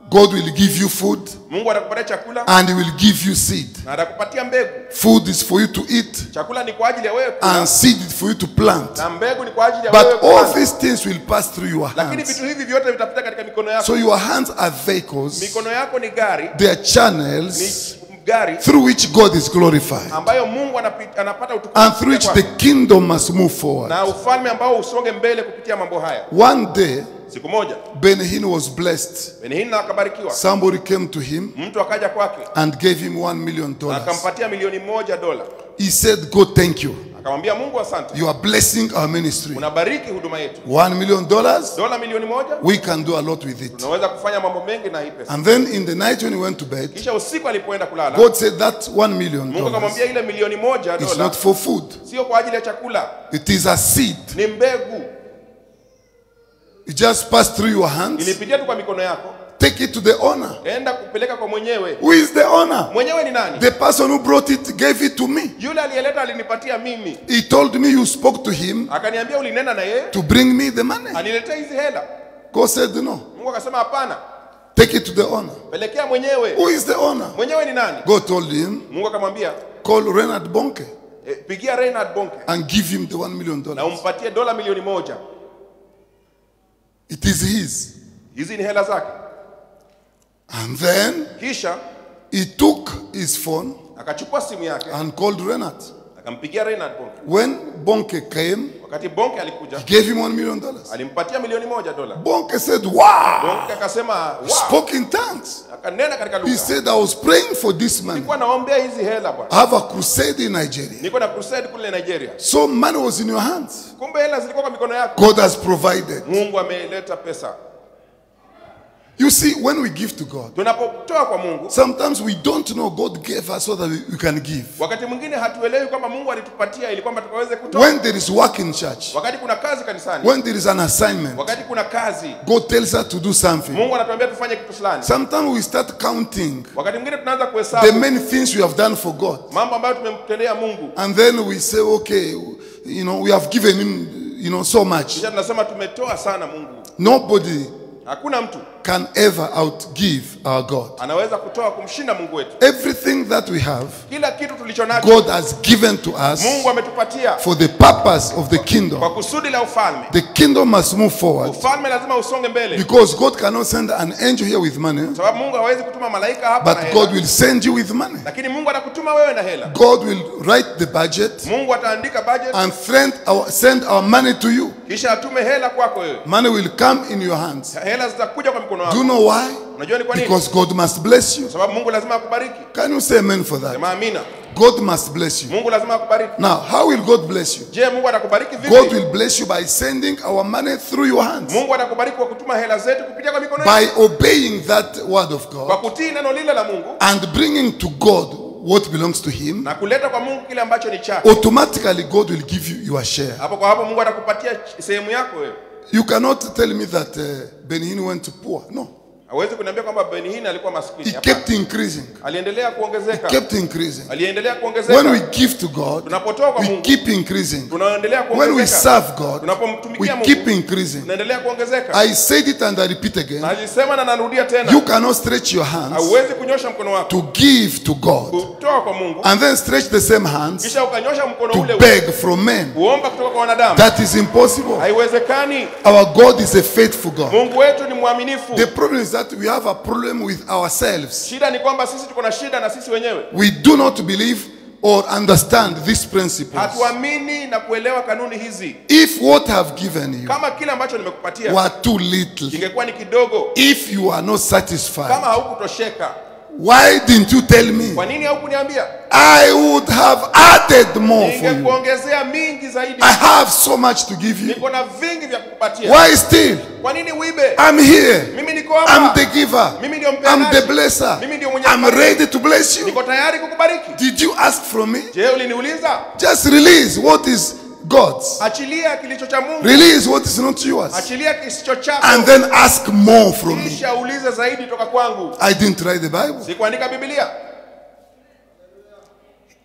God will give you food Mungu atakupatia chakula and he will give you seed. na atakupatia mbegu. Food is for you to eat Chakula ni kwa ajili ya wewe kula, and seed is for you to plant. na mbegu ni kwa ajili ya wewe But all kupanda. these things will pass through your Lakini hands. vitu hivi vyote vitapita katika mikono yako. So your hands are vehicles. Mikono yako ni gari, They are ni channels gari through which God is glorified ambayo Mungu anapata utukufu and through which kupitia the kwako. kingdom must move forward. Na ufalme ambao usonge mbele kupitia mambo haya. One day, Siku moja Ben Hinn was blessed. Benihina akabarikiwa. Somebody came to him Mtu akaja kwake and gave him $1 million. akampatia $1,000,000. He said, God, thank you. Akamwambia Mungu asante. You are blessing our ministry. Unabariki huduma yetu. $1 million, $1,000,000 we can do a lot with it. tunaweza kufanya mambo mengi na hii pesa. And then in the night when he went to bed, Kisha usiku alipoenda kulala, God said that $1 million Mungu akamwambia ile is $1,000,000 not for food. sio kwa ajili ya chakula, It is a seed. ni mbegu. It just passed through your hands. Ilipitia tu kwa mikono yako, Take it to the owner. enda kupeleka kwa mwenyewe. Who is the owner? Mwenyewe ni nani? The person who brought it gave it to me. Yule aliyeleta alinipatia mimi. He told me you spoke to him Akaniambia ulinena na yeye, to bring me the money. aniletea hizi hela. God said no. Mungu akasema hapana, Take it to the owner. pelekea mwenyewe. Who is the owner? Mwenyewe ni nani? God told him, Mungu akamwambia call Reinhard Bonke pigia Reinhard Bonke and give him the $1 million. na umpatie $1,000,000. It is his. Hizi ni hela zake. And then Kisha he took his phone akachukua simu yake and called Reinhard. akampigia Reinhard Bonke. When Bonke came, Wakati Bonke alikuja, he gave him $1 million. alimpatia $1,000,000. Bonke said, wow. Bonke akasema He wow, spoke in tongues. akanena katika He lugha. said, I was praying for this money. Nilikuwa naombea hizi hela bwana. I have a crusade in Nigeria. Niko na crusade kule Nigeria. So money was in your hands. Kumbe hela zilikuwa kwa mikono yako. God has provided. Mungu ameleta pesa. You see, when we give to God, Tunapotoa kwa Mungu, sometimes we don't know God gave us so that we can give. wakati mwingine hatuelewi kwamba Mungu alitupatia ili kwamba tukaweze kutoa. When there is work in church, Wakati kuna kazi kanisani, when there is an assignment, wakati kuna kazi, God tells us to do something. Mungu anatuambia tufanye kitu fulani. Sometimes we start counting Wakati mwingine tunaanza the kuhesabu many things we have done for God. mambo ambayo tumemtendea Mungu. And then we say, okay, we have given him, so much. Kisha tunasema tumetoa sana Mungu. Nobody Hakuna mtu can ever outgive our God. anaweza kutoa kumshinda Mungu wetu. Everything that we have, Kila kitu tulicho nacho God has given to us Mungu ametupatia for the purpose of the kingdom. kwa kusudi la ufalme. The kingdom must move forward Ufalme lazima usonge mbele, because God cannot send an angel here with money, sababu Mungu hawezi kutuma malaika hapa na but God hela, will send you with money. lakini Mungu atakutuma wewe na hela. God will write the budget Mungu ataandika budget and send our money to you. kisha atume hela kwako wewe. Money will come in your hands. Hela zitakuja kwa mkono Do you wako. know why? Unajua ni kwa nini? Because God must bless you. Sababu Mungu lazima akubariki. Can you say amen for that? Sema amina. God must bless you. Mungu lazima akubariki. Now, how will God bless you? Je, Mungu atakubariki vipi? God will bless you by sending our money through your hands. Mungu atakubariki kwa kutuma hela zetu kupitia kwa mikono By yako. obeying that word of Kwa God kutii neno lile la Mungu and bringing to God what belongs to him, na kuleta kwa Mungu kile ambacho ni chake. automatically God will give you your share. Hapo kwa hapo Mungu atakupatia sehemu yako wewe. You cannot tell me that Ben Hinn went to poor. No. Hawezi kuniambia kwamba Benihini alikuwa maskini. He kept increasing. Aliendelea kuongezeka. He kept increasing. Aliendelea kuongezeka. When we give to God, tunapotoa kwa we Mungu, keep increasing. tunaendelea kuongezeka. When we serve God, tunapomtumikia we Mungu, keep increasing. tunaendelea kuongezeka. I said it and I repeat again. Najisema na narudia tena. You cannot stretch your hands hauwezi kunyosha mkono wako to give to God kutoa kwa Mungu and then stretch the same hands kisha ukanyosha mkono to ule beg from men. kuomba kutoka kwa wanadamu. That is impossible. Haiwezekani. Our God is a faithful God. Mungu wetu ni mwaminifu. The problem is that we have a problem with ourselves. Shida ni kwamba sisi tuko na shida na sisi wenyewe. We do not believe or understand these principles. Hatuamini na kuelewa kanuni hizi. If what I've given you Kama kile ambacho nimekupatia were too little, ingekuwa ni kidogo, if you are not satisfied, kama haukutosheka, why didn't you tell me? kwa nini haukuniambia? I would have added more for you. Ningekuongezea mingi zaidi. I have so much to give you. Niko na vingi vya kukupatia. Why still? Kwa nini uibe? I'm here. Mimi niko hapa. I'm the giver. Mimi ndio mpeanaji. I'm the blesser. Mimi ndio mwenye I'm kubariki. ready to bless you. Niko tayari kukubariki. Did you ask from me? Je, uliniuliza? Just release what is God's. Achilia kilicho cha Mungu. Release what is not yours. Achilia kisicho chako. And then ask more from me. Kisha ulize zaidi toka kwangu. I didn't write the Bible. Sikuandika Biblia.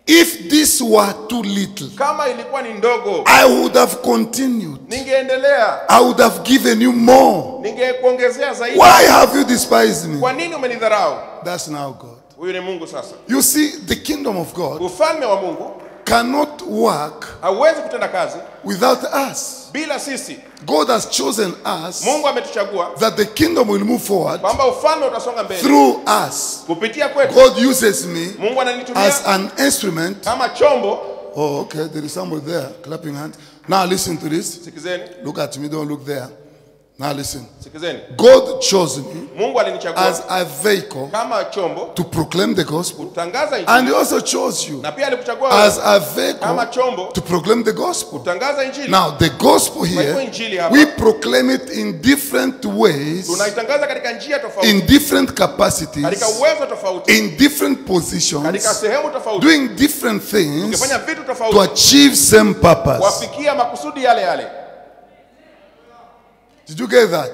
If this were too little, Kama ilikuwa ni ndogo, I would have continued. ningeendelea. I would have given you more. Ningekuongezea zaidi. Why have you despised me? Kwa nini umenidharau? That's now God. Huyu ni Mungu sasa. You see, the kingdom of God Ufalme wa Mungu cannot work hauwezi kutenda kazi without us. bila sisi. God has chosen us Mungu ametuchagua that the kingdom will move forward kwamba ufalme utasonga mbele through us. kupitia kwetu. God uses me Mungu ananitumia as an instrument. kama chombo. Oh, okay, there is somebody there clapping hands. Now listen to this. Sikizeni, Look at me, don't look there. Now listen. sikizeni. God chose me Mungu alinichagua as a vehicle kama chombo to proclaim the gospel, kutangaza and injili, He also chose you na pia alikuchagua as wewe a kama vehicle chombo to proclaim the gospel. kutangaza injili. Now, the gospel Kwa hivyo here, injili hapa we proclaim it in different ways, tunaitangaza katika njia tofauti, in different katika capacities, uwezo tofauti, in different katika positions, sehemu tofauti, doing different things tukifanya vitu to tofauti achieve same purpose. kuwafikia makusudi yale yale. Did you get that?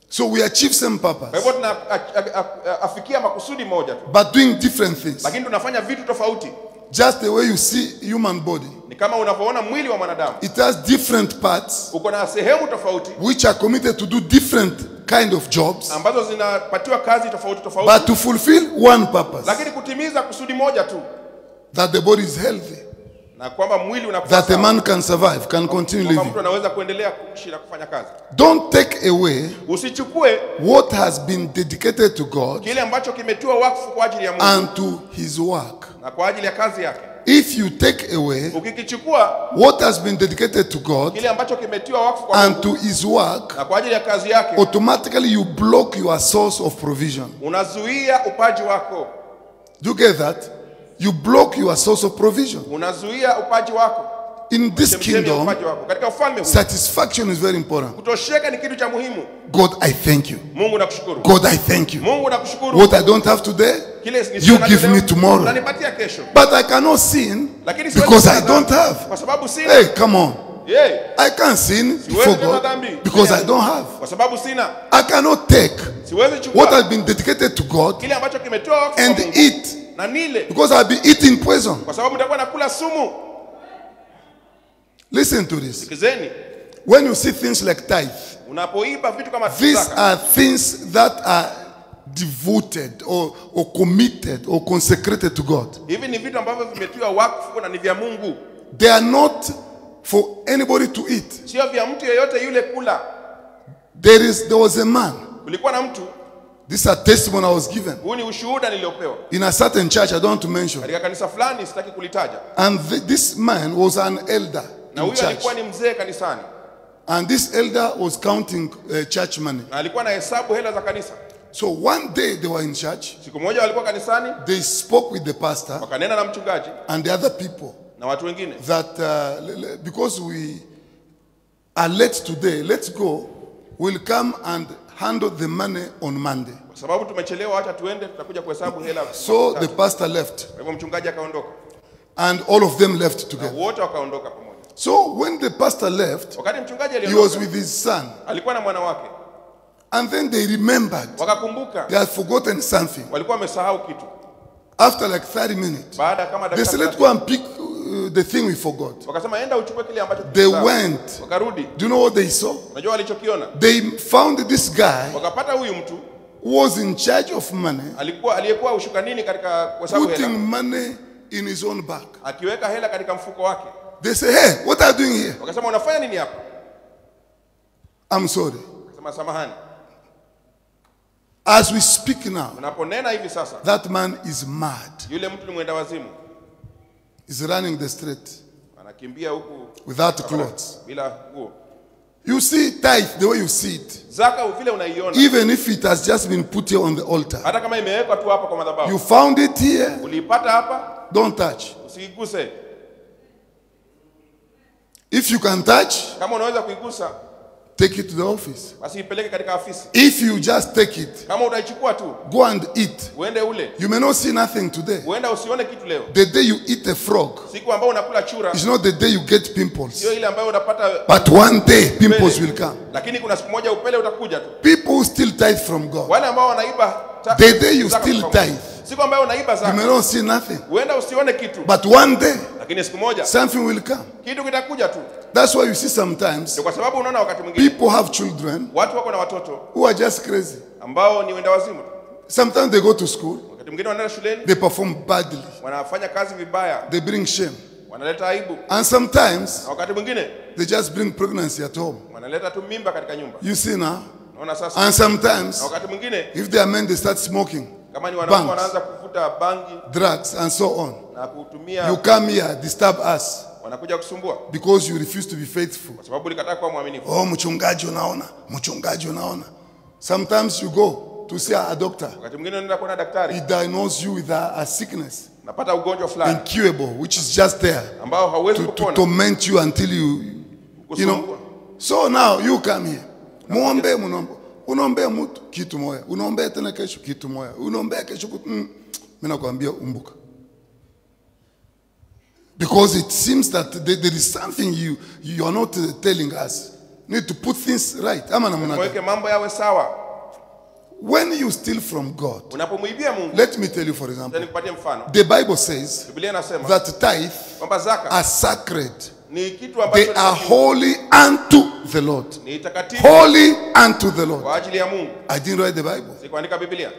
So we achieve same Kwa purpose, hivyo tunafikia makusudi moja tu, but doing different things. lakini tunafanya vitu tofauti. Just the way you see human body, Ni kama unavyoona mwili wa mwanadamu it has different parts uko na sehemu tofauti which are committed to do different kind of jobs, ambazo zinapatiwa kazi tofauti but tofauti, to fulfill one purpose, lakini kutimiza kusudi moja tu, that the body is healthy, na kwamba mwili unakuwa that a sawa, man can survive, can continue kwamba living. mtu anaweza kuendelea kuishi na kufanya kazi. Don't take away Usichukue what has been dedicated to God kile ambacho kimetiwa wakfu kwa ajili ya Mungu and to His work. na kwa ajili ya kazi yake. If you take away Ukikichukua what has been dedicated to God kile ambacho kimetiwa wakfu kwa and Mungu to His work, na kwa ajili ya kazi yake, automatically you block your source of provision. unazuia upaji wako. Do you get that? You block your source of provision. Unazuia upaji wako. In this Chemchemi ya kingdom, upaji wako. Katika ufalme huu satisfaction is very important. kutosheka ni kitu cha muhimu. God, I thank you. Mungu nakushukuru. God, I thank you. Mungu nakushukuru. What I don't have today, Kile you give me tomorrow. Unanipatia kesho. But I cannot sin Lakini siwezi because I kutenda don't dhambi. have. Kwa sababu sina. Hey, come on. Yeah. I can't sin before Siwezi kutenda God dhambi. because I don't have. Kwa sababu sina. I cannot take Siwezi what chukua has been dedicated to God kile ambacho kimetoa wakfu kwa and Mungu eat na nile, because I'll be eating poison. kwa sababu nitakuwa nakula sumu. Listen to this. Sikizeni, When you see things like tithe, unapoiba vitu kama these zaka, are things that are devoted or committed or consecrated to God. hivi ni vitu ambavyo vimetiwa wakfu na ni vya Mungu, They are not for anybody to eat. sio vya mtu yeyote yule kula. There was a man. Kulikuwa na mtu, This is a testimony I was given huu ni ushuhuda niliopewa in a certain church I don't want to mention. katika kanisa fulani, sitaki kulitaja, And this man was an elder na in huyo church. alikuwa ni mzee kanisani, And this elder was counting church money. na alikuwa na hesabu hela za kanisa. So one day they were in church. Siku moja walikuwa kanisani, They spoke with the pastor wakanena na mchungaji and the other people na watu wengine, that because we are late today, let's go. We'll come and handle the money on Monday. kwa sababu tumechelewa, acha tuende, tutakuja kuhesabu hela. So the pastor left Kwa hivyo mchungaji akaondoka and all of them left na together. wote wakaondoka pamoja. So when the pastor left, Wakati mchungaji he was aliondoka, with his son. alikuwa na mwana wake. And then they remembered. Wakakumbuka. They had forgotten something. Walikuwa wamesahau kitu. After like 30 minutes, Baada kama they said, let's go and pick the thing we forgot. Wakasema enda uchukue kile ambacho They tulisahau. went. Wakarudi. Do you know what they saw? Unajua walichokiona? They found this guy Wakapata huyu mtu who was in charge of money, aliyekuwa ushukanini katika kuhesabu putting hela, money in his own bag. akiweka hela katika mfuko wake. They say, hey, what are you doing here? Wakasema unafanya nini hapa? I'm sorry. Akasema samahani. As we speak now, Unaponena hivi sasa, that man is mad. yule mtu ni mwenda wazimu. He's running the street Anakimbia huku without clothes. bila nguo. You see tithe the way you see it. Zaka vile unaiona. Even if it has just been put here on the altar. Hata kama imewekwa tu hapa kwa madhabahu. You found it here. Uliipata hapa? Don't touch. Usiiguse. If you can touch, Kama unaweza kuigusa, take it to the office. basi ipeleke katika afisi. If you just take it, Kama utaichukua tu, go and eat. uende ule. You may not see nothing today. Uenda usione kitu leo. The day you eat a frog Siku ambayo unakula chura, is not the day you get pimples. sio ile ambayo unapata But one day pimples will come. lakini kuna siku moja upele utakuja tu. People who steal tithe from God. Wale ambao wanaiba The day you zaka steal kutoka. tithe, Siku ambayo unaiba you may zaka, not see nothing. uenda usione kitu, But one day, lakini siku moja something will come. kitu kitakuja tu. That's why you see sometimes Ndio kwa sababu unaona wakati mwingine people have children watu wako na watoto who are just crazy. ambao ni wenda wazimu. Sometimes they go to school, Wakati mwingine wanaenda shuleni, they perform badly, wanafanya kazi vibaya, they bring shame. wanaleta aibu. And sometimes Na wakati mwingine they just bring pregnancy at home. wanaleta tu mimba katika nyumba. You see now? Unaona sasa? And sometimes, Na wakati mwingine if they are men, they start smoking kama ni wanaume Banks. wanaanza kuvuta bangi drugs and so on. na kutumia, You come here, disturb us wanakuja kusumbua because you refuse to be faithful. kwa sababu ulikataa kuwa mwaminifu. Oh, mchungaji unaona, mchungaji unaona. Sometimes you go to see a doctor. Wakati mwingine unaenda kuona He daktari, diagnoses you with a sickness, napata ugonjwa fulani incurable, which is just there ambao hauwezi to kupona. torment you until you know. So now you come here. Muombe, munombe. Unombe mtu kitu moja. Unombe tena kesho kitu moja. Unombe kesho mimi nakwambia umbuka. Because it seems that there is something you are not telling us. You need to put things right. Ama namna gani? Mweke mambo yawe sawa. When you steal from God, Unapomwibia Mungu, let me tell you for ndio example, nikupatie mfano. the Bible says Biblia inasema that tithe kwamba zaka are sacred. ni kitu They ambacho are holy unto the Lord. ni takatifu Holy unto the Lord. kwa ajili ya Mungu. I didn't write the Bible. Sikuandika Biblia.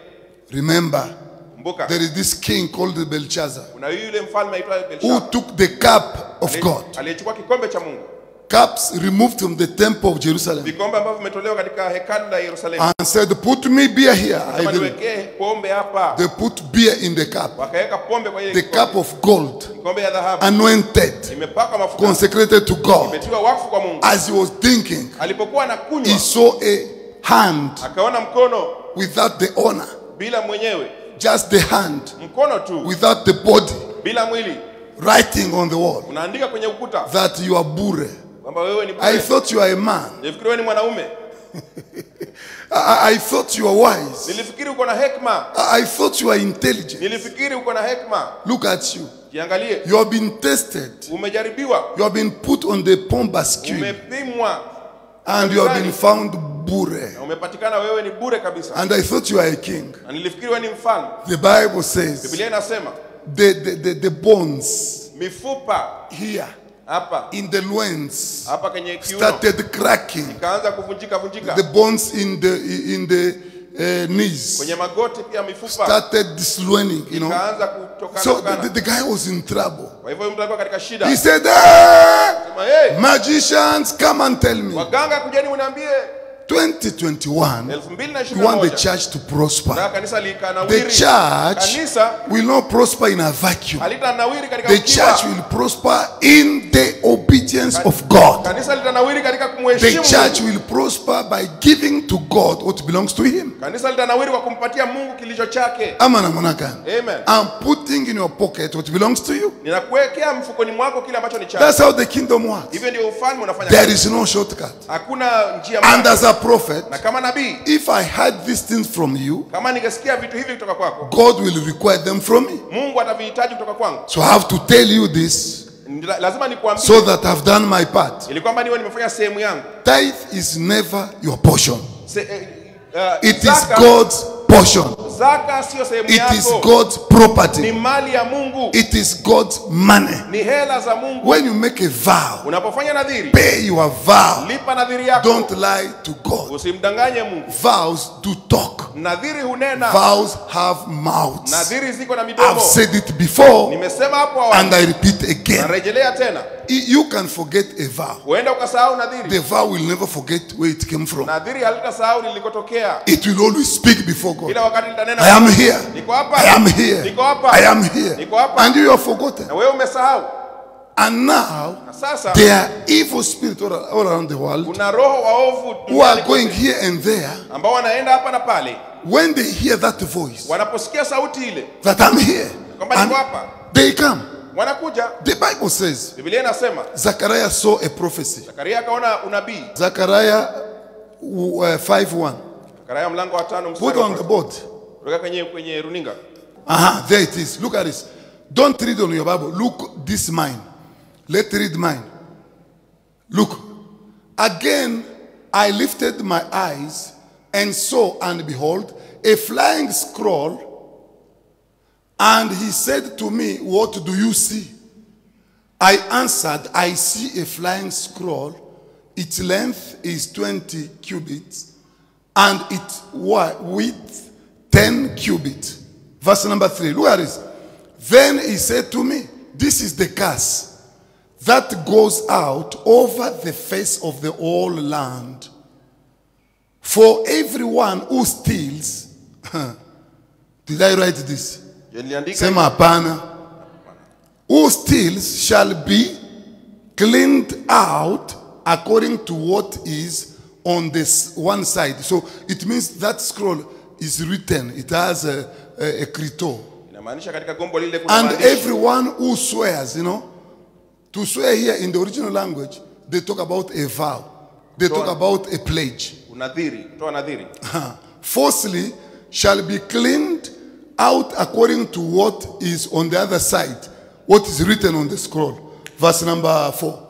Remember, Kumbuka, there is this king called Belshazzar kuna yule mfalme aitwaye who Belshaza took the cup of God. aliyechukua kikombe cha Mungu, Cups removed from the temple of Jerusalem vikombe ambavyo vimetolewa katika hekalu la Yerusalemu, and said, put me beer here. I kama didn't. niwekee pombe hapa. They put beer in the cup. Wakaweka pombe kwa ile The cup of gold, kikombe ya dhahabu, anointed, imepakwa mafuta, consecrated to God. imetiwa wakfu kwa Mungu. As he was drinking, Alipokuwa he anakunywa, saw a hand akaona mkono without the owner, bila mwenyewe, just the hand mkono tu without the body, bila mwili, writing on the wall unaandika kwenye ukuta that you are bure. kwamba wewe ni I bure. thought you are a man. Nilifikiri wewe ni mwanaume, I thought you are wise. nilifikiri uko na hekima, I thought you are intelligent. nilifikiri uko na hekima. Look at you. Jiangalie, You have been tested. umejaribiwa, You have been put on the pomba scale umepimwa and you have been found bure. na umepatikana wewe ni bure kabisa. And I thought you are a king. Na nilifikiri wewe ni mfalme. The Bible says Biblia inasema the bones mifupa here hapa in the loins hapa kwenye kiuno started cracking. ikaanza kuvunjika vunjika, The bones in the knees kwenye magoti pia mifupa started dislocating, you know. ikaanza kutokana So tokana. the guy was in trouble. Kwa hivyo mtu alikuwa katika shida. He said, Sema, hey, magicians, come and tell me. waganga kujeni mniambie 2021, you want the 2021 church to prosper. na kanisa The likanawiri. church Kanisa will not prosper in a vacuum. halitanawiri katika The ukiwa. church will prosper in the obedience of God. Kanisa litanawiri katika The kumheshimu church Mungu. will prosper by giving to God what belongs to Him. Kanisa litanawiri kwa kumpatia Mungu kilicho chake. Ama namna gani? Amen. I'm putting in your pocket what belongs to you. Ninakuwekea mfukoni mwako kile ambacho ni That's chako. how the kingdom works. Hivyo ndio ufalme unafanya. There is no shortcut. Hakuna njia And mbadala. as a prophet, Na kama nabii, if I heard these things from you, kama ningesikia vitu hivi kutoka kwako, God will require them from me. Mungu atavihitaji kutoka kwangu. So I have to tell you this Lazima nikuambie so that I've done my part. ili kwamba niwe nimefanya sehemu yangu. Tithe is never your portion. It is God's portion. Zaka sio sehemu It is yako. God's Ni property. mali ya Mungu. It is God's money. Ni hela za Mungu. When you make a vow, Unapofanya nadhiri, pay your vow. lipa nadhiri yako. Don't lie to God. Usimdanganye Mungu. Vows do talk. Nadhiri hunena. Vows have mouths. Nadhiri ziko na I've midomo. said it before Nimesema hapo and awali. I repeat again. Narejelea tena. You can forget a vow. Huenda ukasahau nadhiri. The vow will never forget where it came from. Nadhiri halitasahau lilikotokea. It will always speak before God. Kila wakati litanena. I am here. Niko hapa. I am here. Niko hapa. I am here. Niko hapa. And you have forgotten. Na wewe umesahau. And now, Na sasa there are evil spirits all around the world kuna roho waovu who are duniani going kote, here and there. ambao wanaenda hapa na pale. When they hear that voice, Wanaposikia sauti ile that I'm here, kwamba and niko hapa, they come. wanakuja. The Bible says, Biblia inasema Zechariah saw a prophecy. Zakaria akaona unabii. Zechariah 5:1. Zakaria mlango wa 5 Put mstari wa on the kwanza. board. Weka kwenye runinga. There it is. Look at this. Don't read on your Bible. Look this mine. Let's read mine. Look. Again, I lifted my eyes and saw, and behold, a flying scroll. And he said to me, what do you see? I answered, I see a flying scroll. Its length is 20 cubits, and its width 10 cubits. Verse number 3. Look at this. Then he said to me, this is the curse that goes out over the face of the whole land. For everyone who steals, did I write this? Je, niliandika Sema hapana. Who steals shall be cleaned out according to what is on this one side. So it means that scroll is written. It has a krito. inamaanisha katika gombo lile kuna And maandishi. everyone who swears, to swear here in the original language, they talk about a vow. They talk about a pledge. Unadhiri, toa nadhiri. Falsely shall be cleaned out according to what is on the other side, what is written on the scroll. Verse number 4.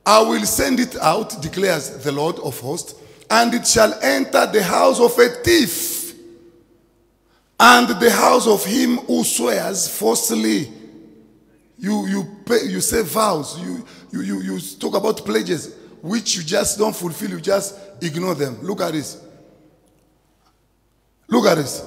I will send it out, declares the Lord of hosts, and it shall enter the house of a thief, and the house of him who swears falsely. You say vows, you talk about pledges, which you just don't fulfill, you just ignore them. Look at this. Look at this.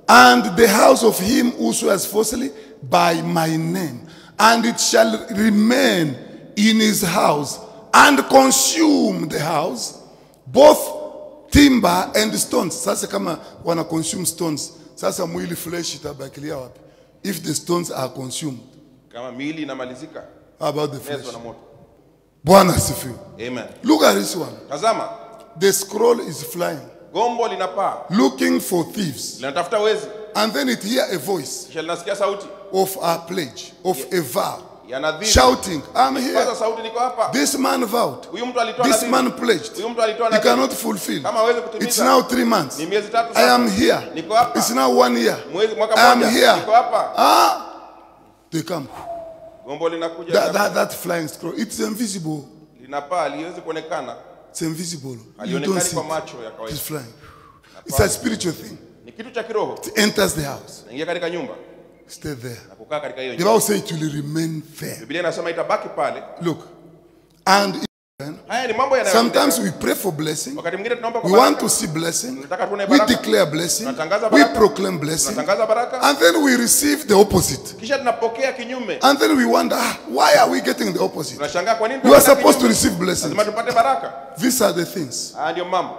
And the house of him who swears falsely by my name, and it shall remain in his house and consume the house, both timber and stones. Sasa kama wana consume stones, sasa mwili flesh itabakilia wapi? If the stones are consumed, Kama miili inamalizika, how about the flesh? mezwa na moto. Bwana asifiwe. Amen. Look at this one. Tazama, The scroll is flying, gombo linapaa, looking for thieves. linatafuta wezi. And then it hear a voice Kisha linasikia sauti of a pledge, of a vow, ya nadhiri. shouting, I'm here. Kwanza sauti, niko hapa. This man vowed. Huyu mtu alitoa This nadhiri. man pledged. Huyu mtu alitoa He nadhiri. cannot fulfill. Kama hawezi It's kutimiza. now 3 months. Ni miezi 3 I sasa. am here. Niko hapa. It's now 1 year. Mwaka I am mmoja. here. Niko hapa. They come. Gombo linakuja. That flying scroll. It's invisible. Linapaa, liwezi kuonekana. It's invisible. You don't Halionekani see kwa it. macho ya kawaida. It's flying. It's a spiritual thing. Ni kitu cha kiroho. It enters the house. Naingia katika nyumba Stay there. na kukaa katika hiyo The nyumba. Bible says it will remain there. Biblia inasema itabaki pale. Look. And Haya ni mambo sometimes we pray for blessing. wakati mwingine tunaomba kwa We want to baraka. see blessing. Tunataka tuone We baraka. declare blessing. Tunatangaza We baraka. proclaim blessing. Tunatangaza baraka. And then we receive the opposite. Kisha tunapokea kinyume. And then we wonder, why are we getting the opposite? Tunashangaa kwa nini We are tunapata supposed to kinyume? receive blessings. Lazima tupate baraka. These are the things. Haya ndio mambo.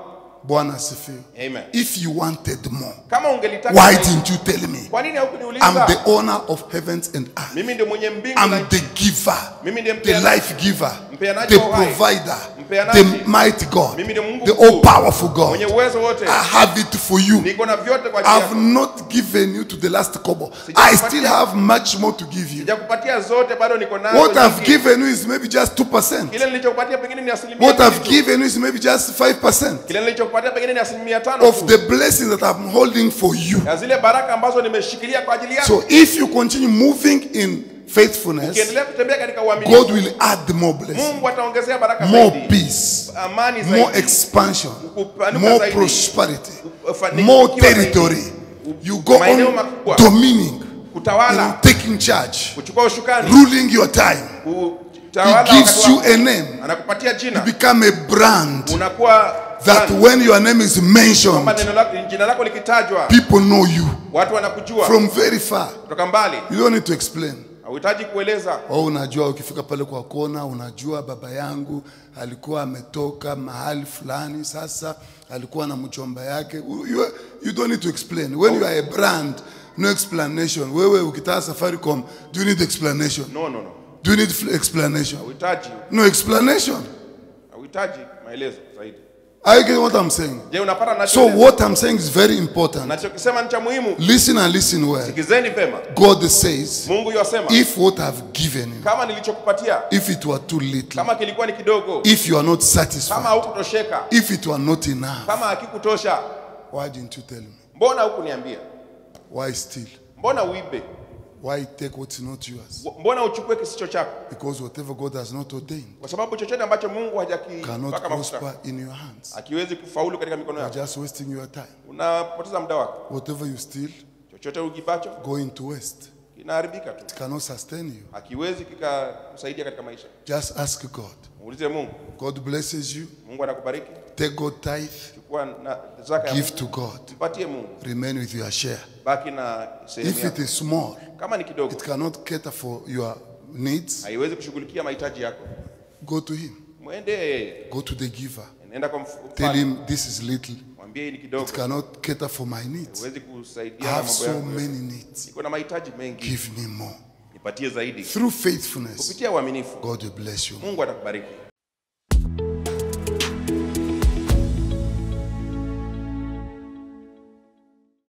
Bwana asifiwe. Amen. If you wanted more, Kama ungelitaka why zaidi, didn't you tell me? kwa nini I'm haukuniuliza? the owner of heavens and earth. Mimi ndio mwenye mbingu na I'm nchi. the giver, Mimi ndiye the life giver, mpeanaji the wa uhai. provider, Mpeanaji. the mighty God, Mimi ndiye Mungu the mkuu. all powerful God. Mwenye uwezo wote. I have it for you. Niko na vyote kwa ajili I've yako. not given you to the last kobo. Sijakupatia. I still have much more to give you. Sijakupatia zote, bado niko nazo. What I've nyingi. given you is maybe just 2%. Kile nilichokupatia pengine ni asilimia What I've mbili tu. given you is maybe just 5% Kile nilichokupatia pengine ni asilimia 5 of tu. the blessings that I'm holding for you. Ya zile baraka ambazo nimeshikilia kwa ajili yako. So if you continue moving in faithfulness, Ukiendelea kutembea katika uaminifu, God will add more blessings, Mungu ataongezea baraka more zaidi. peace, Amani zaidi. more expansion, Kupanuka more zaidi. prosperity. more territory. You go Maeneo on makubwa. domining, Kutawala. taking charge, Kuchukua ushukani. ruling your time. Kutawala He gives wakati you wako. a name. Anakupatia You jina. become a brand Unakuwa that brand. when your name is mentioned, Kwamba jina lako likitajwa, people know you watu wanakujua from very far. kutoka mbali. You don't need to explain. Hauhitaji kueleza. Oh, unajua ukifika pale kwa kona, unajua baba yangu alikuwa ametoka mahali fulani, sasa alikuwa na mchomba yake. You don't need to explain. When you are a brand, no explanation. Wewe ukitaka Safaricom, do you need explanation? No. Do you need explanation? Hauhitaji. No explanation. Hauhitaji maelezo zaidi. I get what I'm saying. Je, unapata nacho? So what I'm saying is very important. Nachokisema ni cha muhimu. Listen and listen well. Sikizeni vema. God says, Mungu yasema, if what I've given you, kama nilichokupatia, if it were too little, kama kilikuwa ni kidogo, if you are not kama satisfied, haukutosheka, if it were not enough, kama hakikutosha, why didn't you tell me? mbona hukuniambia? Why steal? Mbona uibe? Why take what's not yours? Mbona uchukue kisicho chako? Because whatever God has not ordained Kwa sababu chochote ambacho Mungu cannot hajakipaka mafuta prosper in your hands. akiwezi kufaulu katika mikono You are yako. just wasting your time. Unapoteza muda wako. Whatever you steal, Chochote ukibacho going to waste. kinaharibika tu. It cannot sustain you. Akiwezi kikakusaidia katika maisha. Just ask God. Muulize Mungu. God blesses you. Mungu anakubariki. Take God tithe. Chukua na zaka ya Give Mungu. to God. Mpatie Mungu. Remain with your share. Baki na sehemu If it yako. is small, Kama ni kidogo, it cannot cater for your needs. haiwezi kushughulikia mahitaji yako. Go to Him. Mwende yeye. Go to the giver. Nenda kwa Tell Him this is little. Mwambie hii ni kidogo. It cannot cater for my needs. Huwezi I kusaidia na have mambo so yako. many needs. Niko na mahitaji mengi. Give me more. Nipatie zaidi. Through faithfulness, Kupitia uaminifu, God will bless you. Mungu atakubariki.